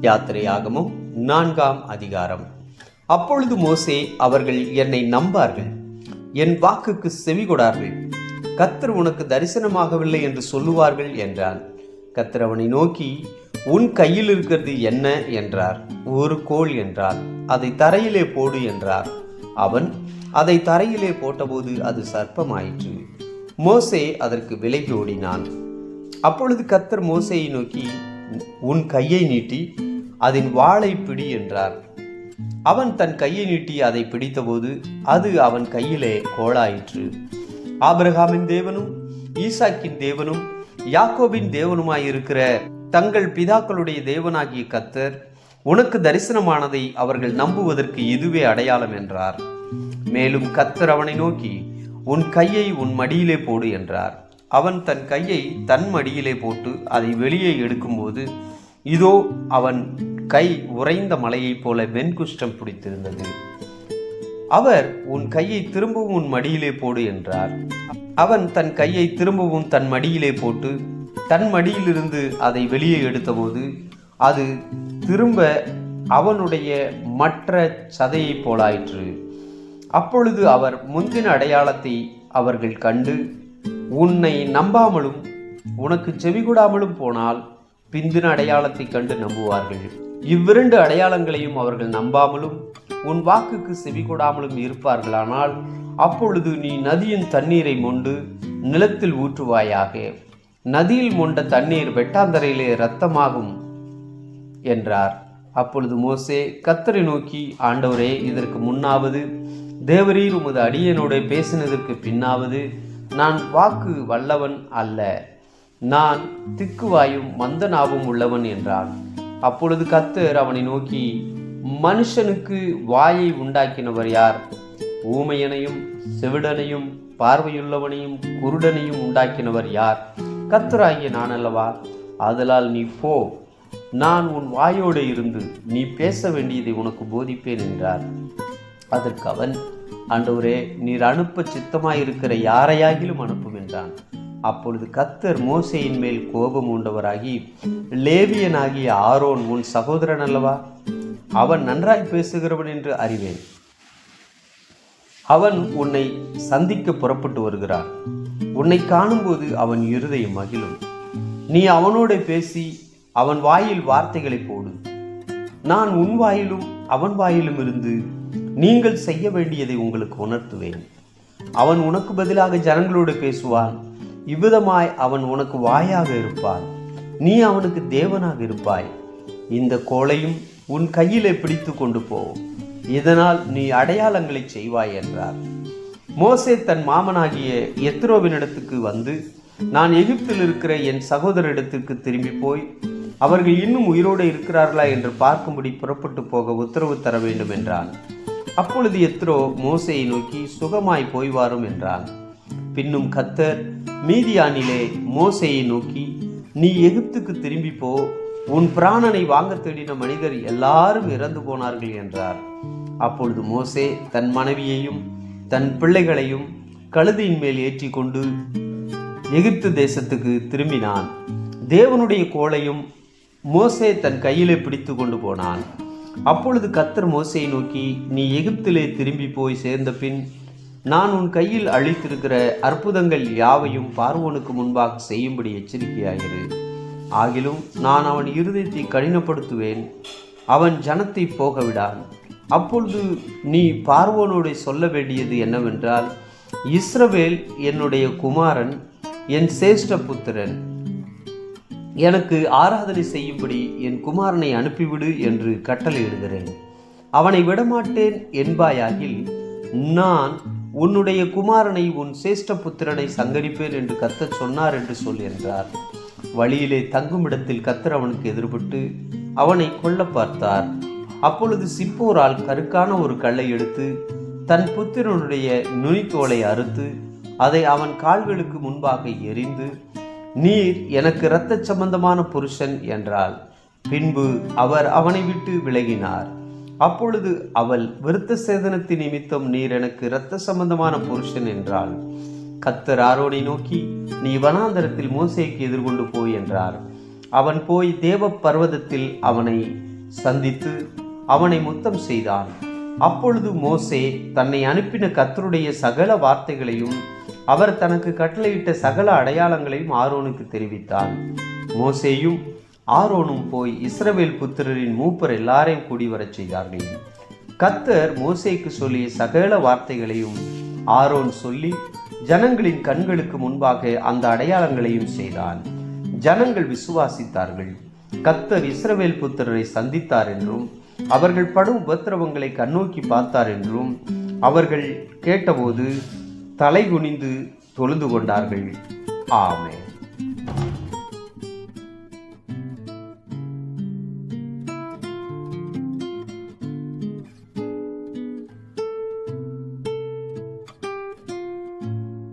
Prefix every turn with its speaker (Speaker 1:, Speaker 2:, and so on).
Speaker 1: யாத்திரையாகமம் 4ஆம் அதிகாரம். அப்பொழுது மோசே, அவர்கள் என்னை நம்பார்கள், என் வாக்குக்கு செவிகொடார்கள், கர்த்தர் உனக்கு தரிசனமாகவில்லை என்று சொல்லுவார்கள் என்றான். கர்த்தர் அவனை நோக்கி, உன் கையில் இருக்கிறது என்ன என்றார். ஒரு கோல் என்றார். அதை தரையிலே போடு என்றார். அவன் அதை தரையிலே போட்டபோது அது சர்ப்பமாயிற்று. மோசே அதற்கு விலகி ஓடினான். அப்பொழுது கர்த்தர் மோசேயை நோக்கி, உன் கையை நீட்டி அதன் வாளை பிடி என்றார். அவன் தன் கையை நீட்டி அதை பிடித்தபோது அது அவன் கையிலே கோலாயிற்று. ஆபிரகாமின் தேவனும் ஈசாக்கின் தேவனும் யாக்கோபின் தேவனுமாயிருக்கிற தங்கள் பிதாக்களுடைய தேவனாகிய கர்த்தர் உனக்கு தரிசனமானதை அவர்கள் நம்புவதற்கு இதுவே அடையாளம் என்றார். மேலும் கர்த்தர் அவனை நோக்கி, உன் கையை உன் மடியிலே போடு என்றார். அவன் தன் கையை தன் மடியிலே போட்டு அதை வெளியே எடுக்கும்போது இதோ அவன் கை உறைந்த மலையைப் போல வெண்குஷ்டம் பிடித்திருந்தது. அவர், உன் கையை திரும்பவும் உன் மடியிலே போடு என்றார். அவன் தன் கையை திரும்பவும் தன் மடியிலே போட்டு தன் மடியிலிருந்து அதை வெளியே எடுத்தபோது அது திரும்ப அவனுடைய மற்ற சதையைப் போலாயிற்று. அப்பொழுது அவர் முந்தின அடையாளத்தை அவர்கள் கண்டு, உன்னை நம்பாமலும் உனக்கு செவிகொடாமலும் போனால் பிந்தின அடையாளத்தை கண்டு நம்புவார்கள். இவ்விரண்டு அடையாளங்களையும் அவர்கள் நம்பாமலும் உன் வாக்குக்கு செவிகொடாமலும் இருப்பார்களானால் அப்பொழுது நீ நதியின் தண்ணீரை மொண்டு நிலத்தில் ஊற்றுவாயாக. நதியில் மொண்ட தண்ணீர் வெட்டாந்தரையிலே இரத்தமாகும் என்றார். அப்பொழுது மோசே கர்த்தரை நோக்கி, ஆண்டவரே, இதற்கு முன்னாவது தேவரீர் உமது அடியனோடு பேசினதற்கு பின்னாவது நான் வாக்கு வல்லவன் அல்ல, நான் திக்குவாயும் மந்த நாவும் உள்ளவன் என்றான். அப்பொழுது கர்த்தர் அவனை நோக்கி, மனுஷனுக்கு வாயை உண்டாக்கினவர் யார்? ஊமையனையும் செவிடனையும் பார்வையுள்ளவனையும் குருடனையும் உண்டாக்கினவர் யார்? கர்த்தராகிய நான் அல்லவா? ஆதலால் நீ போ, நான் உன் வாயோடு இருந்து நீ பேச வேண்டியதை உனக்கு போதிப்பேன் என்றார். அதற்கு அவன், ஆண்டவரே, நீர் அனுப்ப சித்தமாயிருக்கிற யாரையாகிலும் அனுப்பும் என்றான். அப்பொழுது கர்த்தர் மோசேயின் மேல் கோபம் உண்டவராகி, லேவியனாகிய ஆரோன் உன் சகோதரன் அல்லவா? அவன் நன்றாய் பேசுகிறவன் என்று அறிவேன். அவன் உன்னை சந்திக்க புறப்பட்டு வருகிறான். உன்னை காணும்போது அவன் இருதயம் மகிழும். நீ அவனோட பேசி அவன் வாயில் வார்த்தைகளை போடு. நான் உன் வாயிலும் அவன் வாயிலும் இருந்து நீங்கள் செய்ய வேண்டியதை உங்களுக்கு உணர்த்துவேன். அவன் உனக்கு பதிலாக ஜனங்களோடு பேசுவான். இவ்விதமாய் அவன் உனக்கு வாயாக இருப்பான், நீ அவனுக்கு தேவனாக இருப்பாய். இந்த கோலையும் உன் கையிலே பிடித்து கொண்டு போ, இதனால் நீ அடையாளங்களை செய்வாய் என்றார். மோசே தன் மாமனாகிய எத்ரோவினிடத்துக்கு வந்து, நான் எகிப்தில் இருக்கிற என் சகோதரிடத்திற்கு திரும்பி போய் அவர்கள் இன்னும் உயிரோடு இருக்கிறார்களா என்று பார்க்கும்படி புறப்பட்டு போக உத்தரவு தர வேண்டும் என்றான். அப்பொழுது எத்ரோ மோசேயை நோக்கி, சுகமாய் போய் வாரும் என்றான். பின்னும் கர்த்தர் மீதியானிலே மோசேயை நோக்கி, நீ எகிப்துக்கு திரும்பி போ, உன் பிராணனை வாங்க தேடின மனிதர் எல்லாரும் இறந்து போனார்கள் என்றார். அப்பொழுது மோசே தன் மனைவியையும் தன் பிள்ளைகளையும் கழுதையின் மேல் ஏற்றி கொண்டு எகிப்து தேசத்துக்கு திரும்பினான். தேவனுடைய கோலையும் மோசே தன் கையிலே பிடித்து கொண்டு போனான். அப்பொழுது கர்த்தர் மோசேயை நோக்கி, நீ எகிப்திலே திரும்பி போய் சேர்ந்த பின் நான் உன் கையில் அளித்திருக்கிற அற்புதங்கள் யாவையும் பார்வோனுக்கு முன்பாக செய்யும்படி எச்சரிக்கையாயிரு. ஆகிலும் நான் அவன் இருதயத்தை கடினப்படுத்துவேன், அவன் ஜனத்தை போகவிடான். அப்பொழுது நீ பார்வோனோடு சொல்ல வேண்டியது என்னவென்றால், இஸ்ரவேல் என்னுடைய குமாரன், என் சேஷ்ட புத்திரன், எனக்கு ஆராதனை செய்யும்படி என் குமாரனை அனுப்பிவிடு என்று கட்டளையிடுகிறேன். அவனை விடமாட்டேன் என்பாயாகில் நான் உன்னுடைய குமாரனை உன் சேஷ்ட புத்திரனை சங்கரிப்பேன் என்று கர்த்தர் சொன்னார் என்று சொல் என்றார். வழியிலே தங்கும் இடத்தில் கர்த்தர் அவனுக்கு எதிர்பட்டு அவனை கொல்ல பார்த்தார். அப்பொழுது சிப்போரால் கருக்கான ஒரு கல்லை எடுத்து தன் புத்திரனுடைய நுனித்தோலை அறுத்து அதை அவன் கால்களுக்கு முன்பாக எறிந்து, நீர் எனக்கு இரத்த சம்பந்தமான புருஷன் என்றாள். பின்பு அவர் அவனை விட்டு விலகினார். அப்பொழுது அவள், விருத்த சேதனத்தின் நிமித்தம் நீர் எனக்கு இரத்த சம்பந்தமான புருஷன் என்றாள். கர்த்தர் ஆரோனை நோக்கி, நீ வனாந்தரத்தில் மோசேக்கு எதிர்கொண்டு போய் என்றார். அவன் போய் தேவ பர்வதத்தில் அவனை சந்தித்து அவனை முத்தம் செய்தான். அப்பொழுது மோசே தன்னை அனுப்பின கர்த்தருடைய சகல வார்த்தைகளையும் அவர் தனக்கு கட்டளையிட்ட சகல அடையாளங்களையும் ஆரோனுக்கு தெரிவித்தான். மோசேயும் ஆரோனும் போய் இஸ்ரவேல் புத்திரரின் மூப்பர் எல்லாரையும் கூடி வரச் செய்தார்கள். கர்த்தர் மோசேக்கு சொல்லிய சகல வார்த்தைகளையும் ஆரோன் சொல்லி ஜனங்களின் கண்களுக்கு முன்பாக அந்த அடையாளங்களையும் செய்தான். ஜனங்கள் விசுவாசித்தார்கள். கர்த்தர் இஸ்ரவேல் புத்திரரை சந்தித்தார் என்றும் அவர்கள் படும் உபத்திரவங்களை கண்ணோக்கி பார்த்தார் என்றும் அவர்கள் கேட்டபோது தலை குனிந்து தொழுது கொண்டார்கள். ஆமென்.